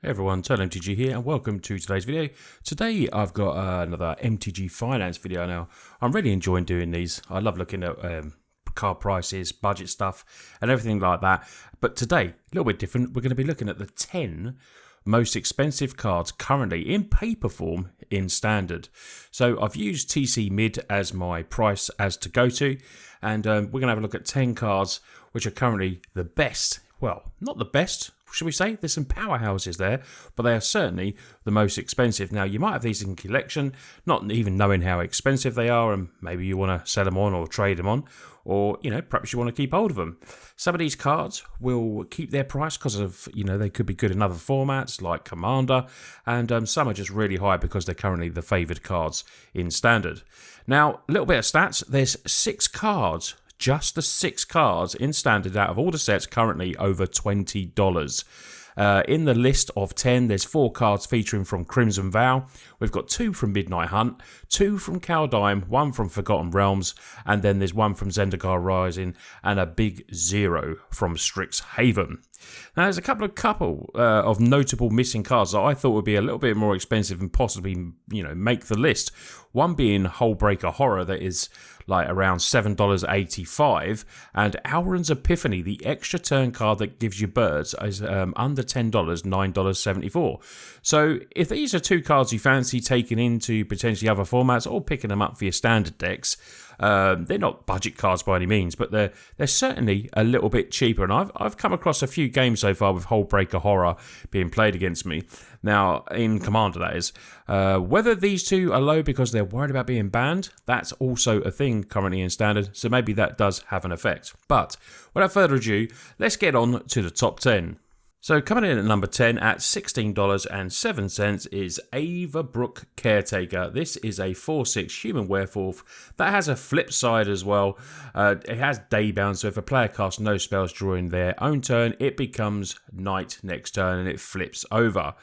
Hey everyone, Untitled MTG here and welcome to today's video. Today I've got another MTG Finance video. Now, I'm really enjoying doing these. I love looking at card prices, budget stuff and everything like that. But today, a little bit different. We're going to be looking at the 10 most expensive cards currently in paper form in Standard. So I've used TC Mid as my price as to go to, and we're going to have a look at 10 cards which are currently the best. Well, not the best, should we say? There's some powerhouses there, but they are certainly the most expensive. Now, you might have these in collection, not even knowing how expensive they are, and maybe you want to sell them on or trade them on, or, perhaps you want to keep hold of them. Some of these cards will keep their price because of, they could be good in other formats like Commander, and some are just really high because they're currently the favoured cards in Standard. Now, a little bit of stats. There's 6 cards. Just the 6 cards in Standard out of all the sets currently over $20. In the list of 10, there's 4 cards featuring from Crimson Vow. We've got 2 from Midnight Hunt, 2 from Kaldheim, 1 from Forgotten Realms, and then there's 1 from Zendikar Rising, and a big 0 from Strixhaven. Now, there's a couple of notable missing cards that I thought would be a little bit more expensive and possibly, make the list. One being Hullbreaker Horror, that is like around $7.85, and Alrund's Epiphany, the extra turn card that gives you birds, is under $10, $9.74. So if these are 2 cards you fancy taking into potentially other formats or picking them up for your Standard decks, they're not budget cards by any means, but they're certainly a little bit cheaper. And I've come across a few games so far with Hullbreaker Horror being played against me. Now, in Commander, that is. Whether these 2 are low because they're worried about being banned, that's also a thing currently in Standard, so maybe that does have an effect. But without further ado, let's get on to the top 10. So coming in at number 10 at $16.07 is Ava Brook Caretaker. This is a 4/6 human werewolf that has a flip side as well. It has daybound, so if a player casts no spells during their own turn, it becomes night next turn and it flips over.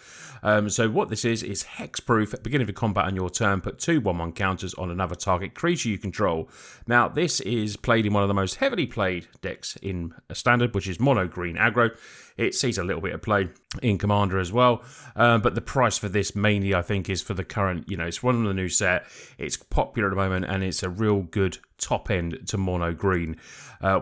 So what this is hexproof. At the beginning of combat on your turn, put 2 1/1 counters on another target creature you control. Now, this is played in one of the most heavily played decks in Standard, which is mono green aggro. It sees a little bit of play in Commander as well, but the price for this mainly, I think, is for the current, it's one of the new set. It's popular at the moment, and it's a real good top end to mono green.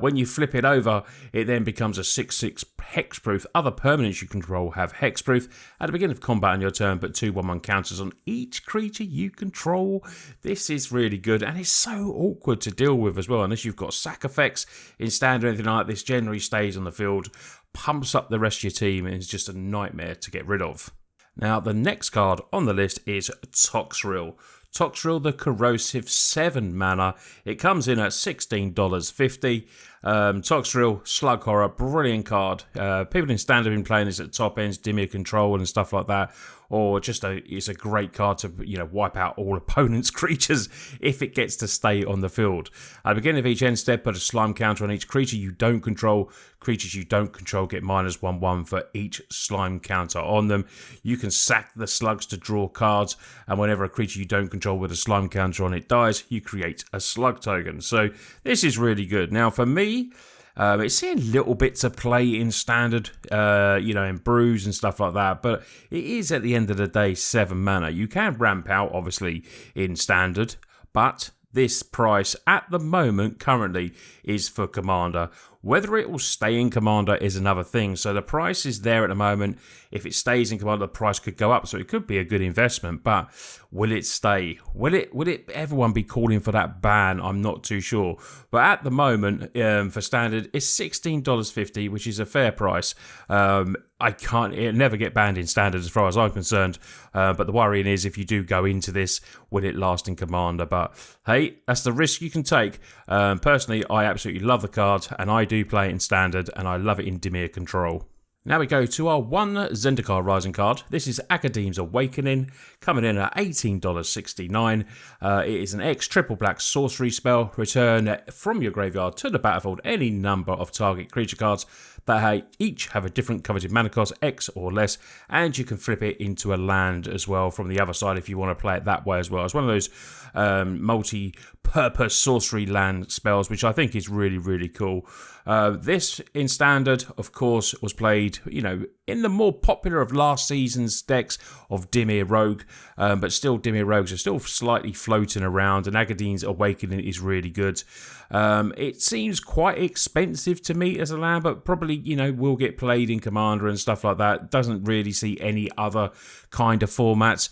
When you flip it over, it then becomes a 6/6 hexproof. Other permanents you control have hexproof. At the beginning of combat on your turn, put 2 1/1 counters on each creature you control. This is really good, and it's so awkward to deal with as well, unless you've got sack effects in Standard or anything like that. This generally stays on the field, pumps up the rest of your team, and is just a nightmare to get rid of. Now, the next card on the list is Toxrill. Toxrill, the Corrosive 7 mana. It comes in at $16.50. Toxrill, Slug Horror, brilliant card. People in Standard have been playing this at top ends, Dimir Control and stuff like that. Or just it's a great card to wipe out all opponents' creatures if it gets to stay on the field. At the beginning of each end step, put a slime counter on each creature you don't control. Creatures you don't control get -1/1 for each slime counter on them. You can sack the slugs to draw cards, and whenever a creature you don't control with a slime counter on it dies, you create a slug token. So this is really good. Now, for me, it's seeing little bits of play in Standard, in brews and stuff like that, but it is at the end of the day 7 mana. You can ramp out, obviously, in Standard, but this price at the moment currently is for Commander. Whether it will stay in Commander is another thing. So the price is there at the moment. If it stays in Commander, the price could go up. So it could be a good investment. But will it stay? Will it everyone be calling for that ban? I'm not too sure. But at the moment, for Standard, it's $16.50, which is a fair price. It'll never get banned in Standard as far as I'm concerned. But the worrying is, if you do go into this, will it last in Commander? But hey, that's the risk you can take. Personally, I absolutely love the card, and I do play it in Standard, and I love it in Dimir Control. Now we go to our 1 Zendikar Rising card. This is Academe's Awakening, coming in at $18.69. It is an X triple black sorcery spell. Return from your graveyard to the battlefield any number of target creature cards that each have a different coveted mana cost, X or less, and you can flip it into a land as well from the other side if you want to play it that way as well. It's one of those multi-purpose sorcery land spells, which I think is really, really cool. This in Standard, of course, was played, in the more popular of last season's decks of Dimir Rogue, but still Dimir Rogues are still slightly floating around, and Academe's Awakening is really good. It seems quite expensive to me as a land, but probably, will get played in Commander and stuff like that. Doesn't really see any other kind of formats.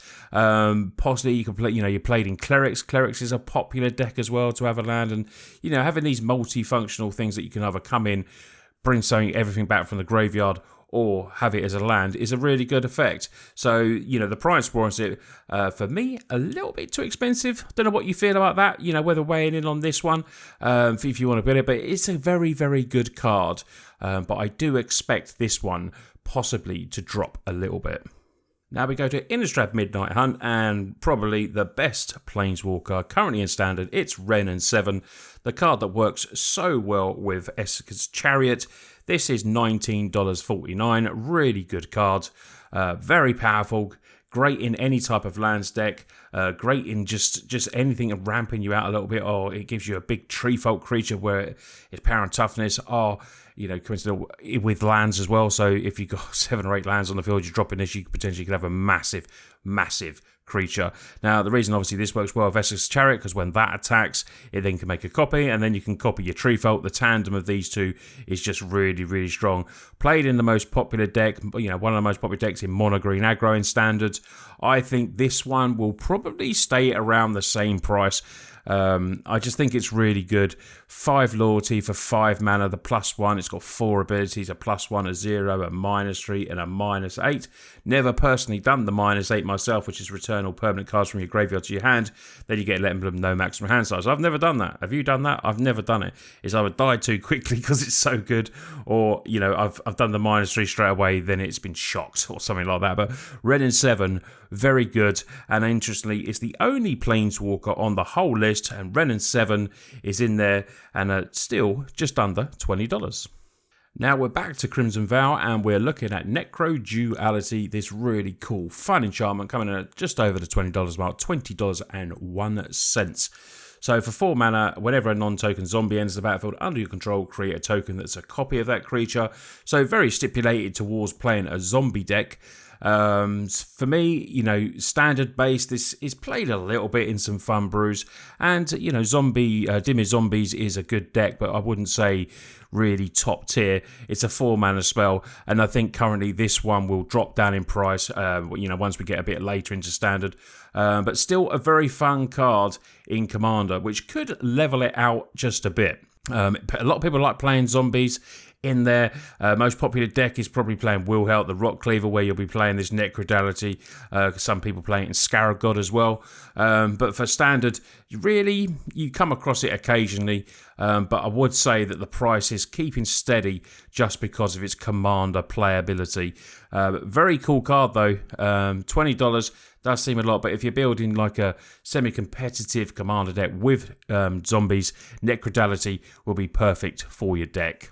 Possibly you can play, you played in Clerics. Clerics is a popular deck as well to have a land, and, having these multifunctional things that you can either come in, bring everything back from the graveyard, or have it as a land is a really good effect. So, the price warrants it. For me, a little bit too expensive. Don't know what you feel about that, whether weighing in on this one, if you want to build it. But it's a very, very good card. But I do expect this one possibly to drop a little bit. Now we go to Innistrad Midnight Hunt, and probably the best Planeswalker currently in Standard. It's Wrenn and 7, the card that works so well with Esika's Chariot. This is $19.49, really good card, very powerful, great in any type of lands deck, great in just anything and ramping you out a little bit, or it gives you a big tree folk creature where it's power and toughness, or coincidental with lands as well. So if you've got 7 or 8 lands on the field, you're dropping this, you potentially could have a massive creature. Now, the reason obviously this works well with Esika's Chariot, because when that attacks, it then can make a copy, and then you can copy your Tree Folk. The tandem of these two is just really, really strong. Played in the most popular deck, one of the most popular decks in Mono Green Aggro in Standard. I think this one will probably stay around the same price. I just think it's really good. 5 loyalty for 5 mana, the +1. It's got 4 abilities, a +1, a 0, a -3, and a -8. Never personally done the -8 myself, which is return all permanent cards from your graveyard to your hand. Then you get Emblem, no maximum hand size. I've never done that. Have you done that? I've never done it. It's either died too quickly because it's so good, or I've done the -3 straight away, then it's been shocked or something like that. But Wrenn and 7, very good, and interestingly, it's the only Planeswalker on the whole list, and Wrenn and 7 is in there, and still just under $20. Now we're back to Crimson Vow, and we're looking at Necro Duality, this really cool, fun enchantment coming in at just over the $20 mark, $20.01. So for 4 mana, whenever a non-token zombie enters the battlefield under your control, create a token that's a copy of that creature. So very stipulated towards playing a zombie deck. For me, standard base, this is played a little bit in some fun brews, and Dimir Zombies is a good deck, but I wouldn't say really top tier. It's a 4 mana spell, and I think currently this one will drop down in price once we get a bit later into Standard, but still a very fun card in Commander, which could level it out just a bit. A lot of people like playing zombies in there. Most popular deck is probably playing Wilhelt, the Rock Cleaver, where you'll be playing this Necro Duality. Some people play it in Scarab God as well. But for Standard, really, you come across it occasionally. But I would say that the price is keeping steady just because of its Commander playability. Very cool card though. $20 does seem a lot, but if you're building like a semi-competitive Commander deck with zombies, Necro Duality will be perfect for your deck.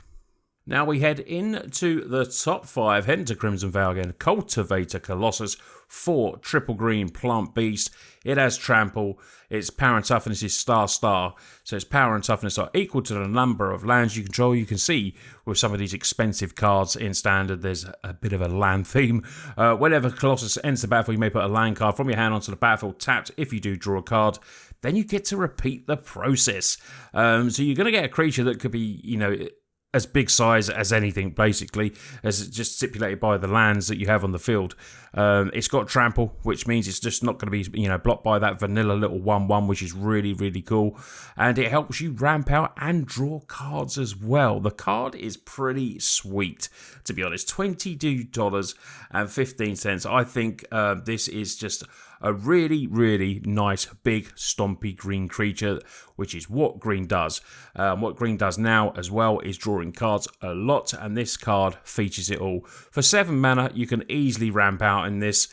Now we head into the top 5, heading to Crimson Vow again. Cultivator Colossus, 4 triple green plant beast. It has trample. Its power and toughness is star. So its power and toughness are equal to the number of lands you control. You can see with some of these expensive cards in Standard, there's a bit of a land theme. Whenever Colossus enters the battlefield, you may put a land card from your hand onto the battlefield tapped. If you do draw a card, then you get to repeat the process. So you're going to get a creature that could be, as big size as anything, basically, as just stipulated by the lands that you have on the field. It's got trample, which means it's just not going to be, blocked by that vanilla little 1/1, which is really, really cool. And it helps you ramp out and draw cards as well. The card is pretty sweet, to be honest. $22.15. I think this is just a really, really nice, big, stompy green creature, which is what green does. What green does now as well is drawing cards a lot, and this card features it all. For 7 mana, you can easily ramp out in this.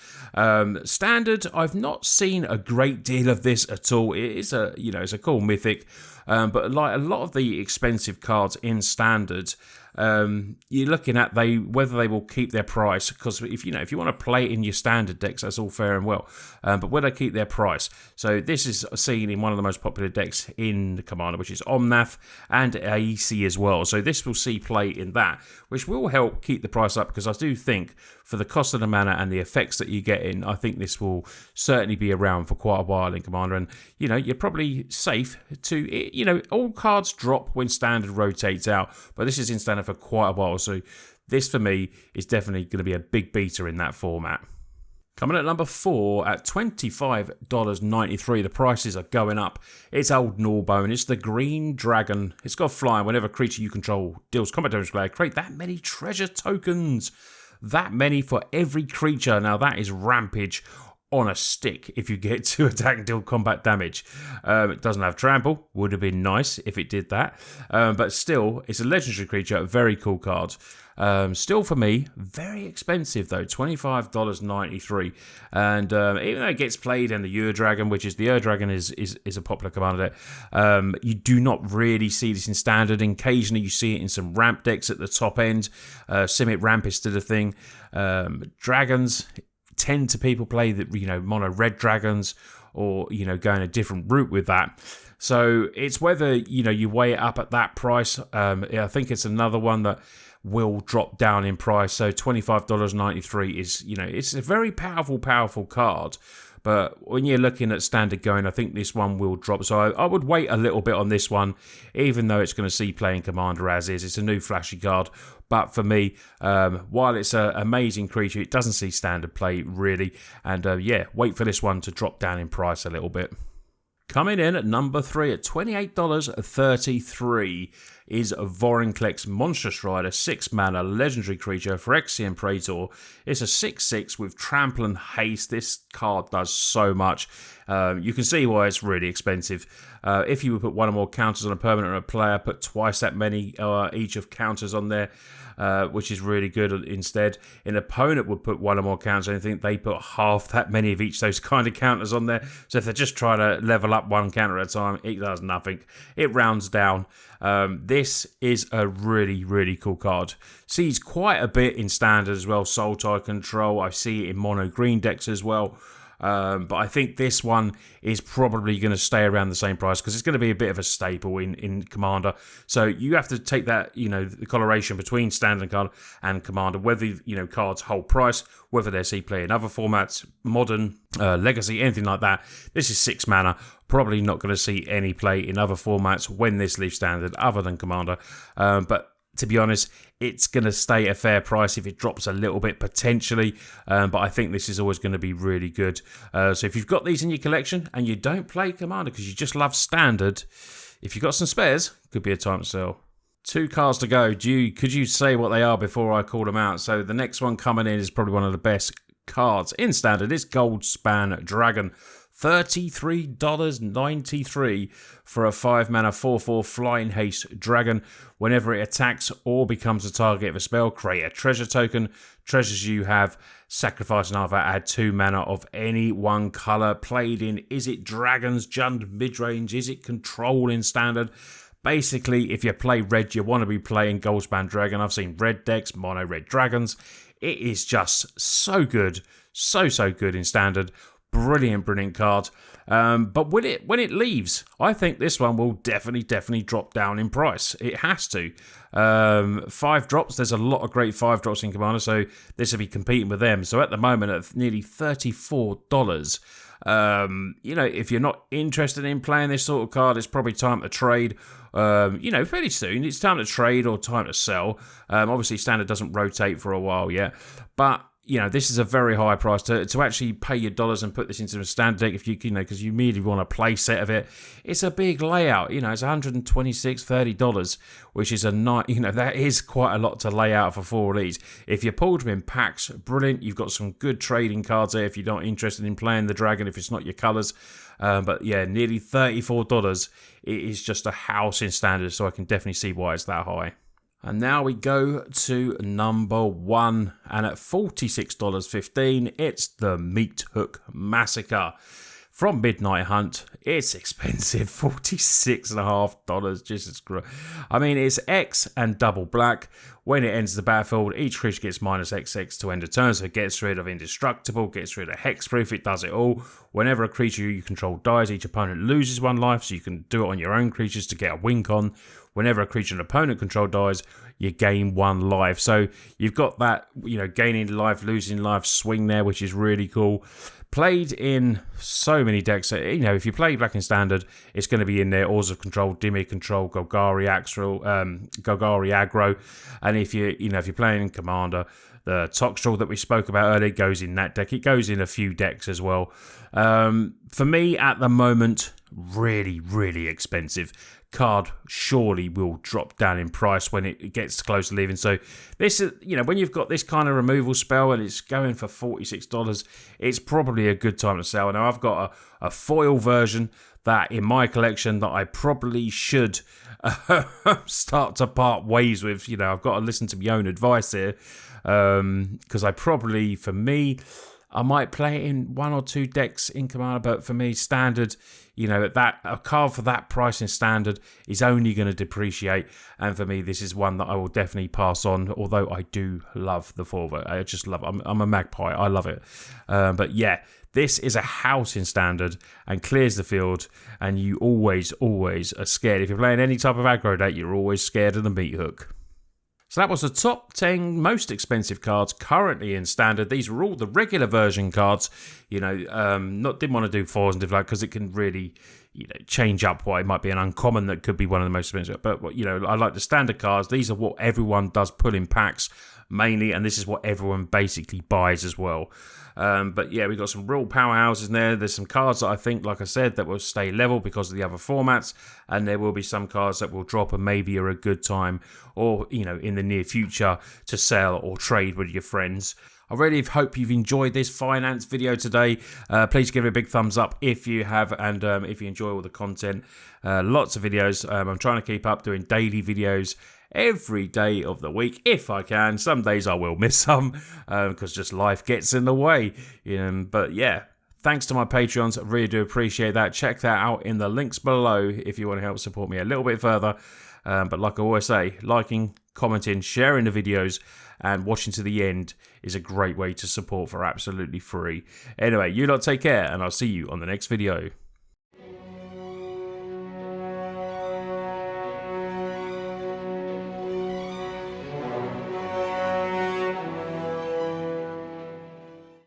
Standard, I've not seen a great deal of this at all. It is it's a cool mythic, but like a lot of the expensive cards in Standard, you're looking at whether they will keep their price, because if you want to play it in your standard decks, that's all fair and well, but will they keep their price? So this is seen in one of the most popular decks in the Commander, which is Omnath and AC as well. So this will see play in that, which will help keep the price up, because I do think for the cost of the mana and the effects that you get in, I think this will certainly be around for quite a while in Commander. And you're probably safe to, all cards drop when Standard rotates out, but this is in Standard for quite a while, so this for me is definitely going to be a big beater in that format. Coming at number 4 at $25.93, the prices are going up. It's Old Gnawbone. It's the Green Dragon. It's got flying. Whenever a creature you control deals combat damage, create that many treasure tokens. That many for every creature. Now that is rampage on a stick if you get to attack and deal combat damage. It doesn't have trample. Would have been nice if it did that. But still, it's a legendary creature. Very cool card. Still for me, very expensive though, $25.93. And even though it gets played in the Ur-Dragon, which is the Ur-Dragon is a popular commander deck, you do not really see this in Standard. Occasionally you see it in some ramp decks at the top end. Simic Ramp is still a thing. Dragons tend to people play the mono red dragons, or going a different route with that. So it's whether you weigh it up at that price. I think it's another one that will drop down in price. So $25.93 is it's a very powerful card. But when you're looking at Standard going, I think this one will drop. So I would wait a little bit on this one, even though it's going to see play in Commander as is. It's a new flashy card. But for me, while it's an amazing creature, it doesn't see Standard play really. And wait for this one to drop down in price a little bit. Coming in at number 3 at $28.33 is Voranklex Monstrous Rider, 6 mana legendary creature, Phyrexian Praetor. It's a 6/6 with trample and haste. This card does so much. You can see why it's really expensive. If you would put one or more counters on a permanent or a player, put twice that many each of counters on there, which is really good instead. An opponent would put one or more counters, and I think they put half that many of each of those kind of counters on there. So if they're just trying to level up one counter at a time, it does nothing. It rounds down. This is a really, really cool card. Sees quite a bit in Standard as well. Soul Tie Control. I see it in mono green decks as well. But I think this one is probably going to stay around the same price, because it's going to be a bit of a staple in Commander. So you have to take that, the correlation between Standard card and Commander, whether, cards hold price, whether they see play in other formats, Modern, Legacy, anything like that. This is 6 mana. Probably not going to see any play in other formats when this leaves Standard other than Commander. But to be honest, it's going to stay a fair price if it drops a little bit potentially, but I think this is always going to be really good. So if you've got these in your collection and you don't play Commander because you just love Standard, if you've got some spares, could be a time to sell. 2 cards to go. Could you say what they are before I call them out? So the next one coming in is probably one of the best cards in Standard. It's Goldspan Dragon. $33.93 for a 5 mana 4/4 flying haste dragon. Whenever it attacks or becomes the target of a spell, create a treasure token. Treasures you have, sacrifice another, add 2 mana of any one colour. Played in, is it dragons, Jund midrange, is it control in Standard? Basically, if you play red, you want to be playing Goldspan Dragon. I've seen red decks, mono red dragons. It is just so good, so good in Standard. Brilliant card. But when it leaves, I think this one will definitely drop down in price. It has to. 5 drops. There's a lot of great 5 drops in Commander, so this will be competing with them. So at the moment, at nearly $34, if you're not interested in playing this sort of card, it's probably time to trade. Fairly soon. It's time to trade or time to sell. Obviously, Standard doesn't rotate for a while yet, but this is a very high price to actually pay your dollars and put this into a Standard deck if because you immediately want a play set of it. It's a big layout, it's $126, $30, which is that is quite a lot to lay out for 4 of these. If you pulled them in packs, brilliant. You've got some good trading cards there if you're not interested in playing the dragon, if it's not your colours. But yeah, nearly $34. It is just a house in Standard, so I can definitely see why it's that high. And now we go to number 1, and at $46.15, it's the Meat Hook Massacre. from Midnight Hunt. It's expensive, $46.50. Jesus Christ. I mean, it's X and double black. When it enters the battlefield, each creature gets minus XX to end of turn, so it gets rid of Indestructible, gets rid of Hexproof, it does it all. Whenever a creature you control dies, each opponent loses 1 life, so you can do it on your own creatures to get a wink on. Whenever a creature an opponent control dies, you gain 1 life. So you've got that, gaining life, losing life swing there, which is really cool. Played in so many decks. If you play Black in Standard, it's going to be in there. Oars of Control, Dimir Control, Golgari Aggro, and if you're playing in Commander, the Toxtrol that we spoke about earlier goes in that deck. It goes in a few decks as well. For me, at the moment, really, really expensive. Card surely will drop down in price when it gets close to leaving. So this is, when you've got this kind of removal spell and it's going for $46, it's probably a good time to sell. Now I've got a foil version that in my collection that I probably should start to part ways with. I've got to listen to my own advice here, because I might play it in 1 or 2 decks in Commander, but for me, Standard, a card for that price in Standard is only going to depreciate. And for me, this is one that I will definitely pass on, although I do love the forward. I just love it. I'm a magpie. I love it. But yeah, this is a house in Standard and clears the field, and you always are scared. If you're playing any type of aggro deck, you're always scared of the meat hook. So that was the top 10 most expensive cards currently in Standard. These were all the regular version cards. Didn't want to do fours and stuff like, because it can really, change up what it might be an uncommon that could be one of the most expensive. But I like the Standard cards. These are what everyone does pull in packs mainly, and this is what everyone basically buys as well. But yeah, we've got some real powerhouses in there. There's some cards that I think, like I said, that will stay level because of the other formats, and there will be some cards that will drop and maybe are a good time, or in the near future, to sell or trade with your friends. I really hope you've enjoyed this finance video today. Please give it a big thumbs up if you have, and if you enjoy all the content. Lots of videos. I'm trying to keep up doing daily videos every day of the week if I can. Some days I will miss some because just life gets in the way. But yeah, thanks to my Patreons. I really do appreciate that. Check that out in the links below if you want to help support me a little bit further. But like I always say, liking, commenting, sharing the videos, and watching to the end is a great way to support for absolutely free. Anyway, you lot take care, and I'll see you on the next video.